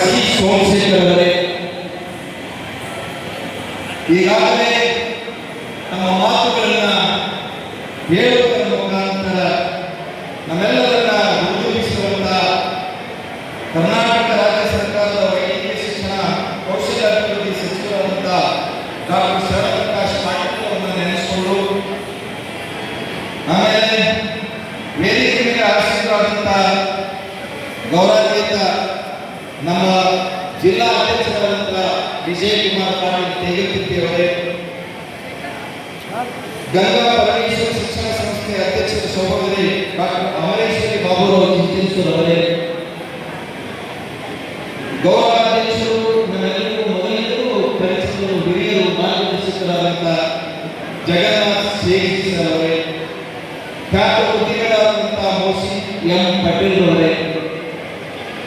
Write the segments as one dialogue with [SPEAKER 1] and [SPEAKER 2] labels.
[SPEAKER 1] C Somashekar ಅವರೇ ಈಗಾಗಲೇ ನಮ್ಮ ಮಾತುಗಳನ್ನ ಹೇಳುವುದರ ಮುಖಾಂತರ ನಮ್ಮೆಲ್ಲರನ್ನ ಗುರುತಿಸುವಂತ ಕರ್ನಾಟಕ ರಾಜ್ಯ ಸರ್ಕಾರದ ವೈದ್ಯಕೀಯ ಶಿಕ್ಷಣ ಕೌಶಲ್ಯ ಅಭಿವೃದ್ಧಿ ಸಚಿವರಾದಂಥ ಡಾಕ್ಟರ್ ಶಿವಪ್ರಕಾಶ್ ಪಾಟೀಲ್ ಅವರನ್ನು ನೆನೆಸಿಕೊಂಡು ಆಮೇಲೆ ವೇದಿಕೆ ಮೇಲೆ ಆಶೀರ್ವಾದಂಥ ಗೌರವಾನ್ವಿತ ನಮ್ಮ ಜಿಲ್ಲಾ ಅಧ್ಯಕ್ಷರಾದಂಥ ವಿಜಯಕುಮಾರ್ ಪಾಟೀಲ್ ತೇಗತಿತ್ತಿ ಅವರೇ, ಗಂಗಾ ಪರಮೇಶ್ವರ ಶಿಕ್ಷಣ ಸಂಸ್ಥೆಯ ಅಧ್ಯಕ್ಷರ ಸಹೋದರಿ ಡಾಕ್ಟರ್ ಅಮರೇಶ್ವರಿ ಬಾಬುರಾವ್ ಚಿಂತಿಸೂರ್ ಅವರೇ, ಗೌರವಾಧ್ಯಕ್ಷರು ನಮ್ಮೆಲ್ಲರಿಗೂ ಮೊದಲಿಗೂ ಪರಿಚಯರು ಹಿರಿಯರು ಮಾರ್ಗದರ್ಶಕರಾದಂಥ ಜಗನ್ನಾಥ್ ಸೇಠಿ ಸರ್ ಅವರೇ, ಖ್ಯಾತ ಉದ್ಯಮಿಗಳಾದಂಥ ಮೋಸಿ ಎಂ ಪಟೇಲ್ ಅವರೇ,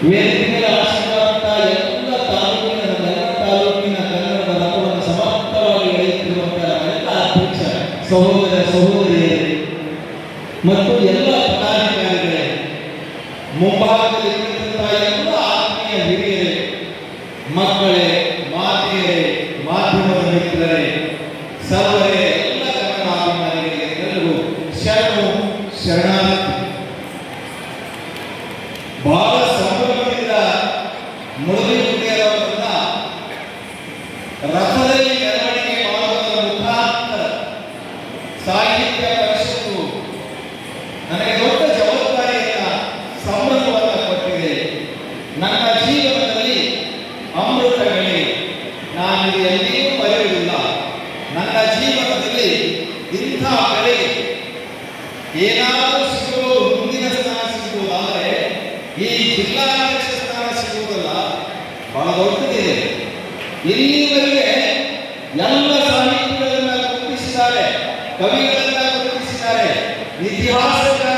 [SPEAKER 1] ವೇದಿಕೆ ಮೇಲೆ ಆಶೀರ್ವಾದಂಥ ಎಲ್ಲ ತಾಲೂಕಿನ ನಮ್ಮೆಲ್ಲ ತಾಲೂಕಿನ ಕನ್ನಡದ ರಥವನ್ನು ಸಮರ್ಥವಾಗಿ ಎಳೆಯುತ್ತಿರುವಂತಹ ಎಲ್ಲ ಅಧ್ಯಕ್ಷ ಸಹೋದರ ಸಹೋದರಿಯರೇ ಮತ್ತು ಎಲ್ಲ ಪದಾಧಿಕಾರಿಗಳೇ, ಮುಂಭಾಗದಲ್ಲಿ ಇರುವಂತಹ ಎಲ್ಲ ಆತ್ಮೀಯ ಹಿರಿಯರೇ, ಮಕ್ಕಳೇ, ಮಾತೆಯರೇ, ಮಾಧ್ಯಮದ ಮಿತ್ರರೇ, ಸರ್ವರೇ, ಎಲ್ಲ ಕನ್ನಡ ಅಭಿಮಾನಿಗಳಿಗೆ ಎಲ್ಲರಿಗೂ ಶರಣು ಶರಣಾರ್ಥಿ. ಬಹಳ ಸಂಭ್ರಮದಿಂದ ಮುರಳೀಧರವರನ್ನ ರಥದಲ್ಲಿ ಮೆರವಣಿಗೆ ಮಾಡುವುದರ ಮುಖಾಂತರ ಸಾಹಿತ್ಯ ಪರಿಷತ್ತು ನನಗೆ ದೊಡ್ಡ ಜವಾಬ್ದಾರಿಯನ್ನ ಸಂಬಂಧವನ್ನು ಕೊಟ್ಟಿದೆ. ನನ್ನ ಜೀವನದಲ್ಲಿ ಅಮೃತ ಘಳಿ, ನಾನು ಎಲ್ಲಿಯೂ ಮರೆಯುವುದಿಲ್ಲ. ನನ್ನ ಜೀವನದಲ್ಲಿ ಇಂಥ ಬೆಳೆ ಏನಾದರೂ ಸಿಗುವುದು, ಮುಂದಿನ ಸ್ಥಾನ ಸಿಗುವುದಾದರೆ ಈ ಜಿಲ್ಲಾಧ್ಯಕ್ಷ ಸ್ಥಾನ ಸಿಗುವುದಲ್ಲ, ಬಹಳ ದೊಡ್ಡದಿದೆ. ಇಲ್ಲಿವರೆಗೆ ಎಲ್ಲ ಸಾಹಿತಿಗಳನ್ನ ಗುರುತಿಸಿದ್ದಾರೆ, ಕವಿಗಳನ್ನ ಗುರುತಿಸಿದ್ದಾರೆ, ಇತಿಹಾಸಕಾರ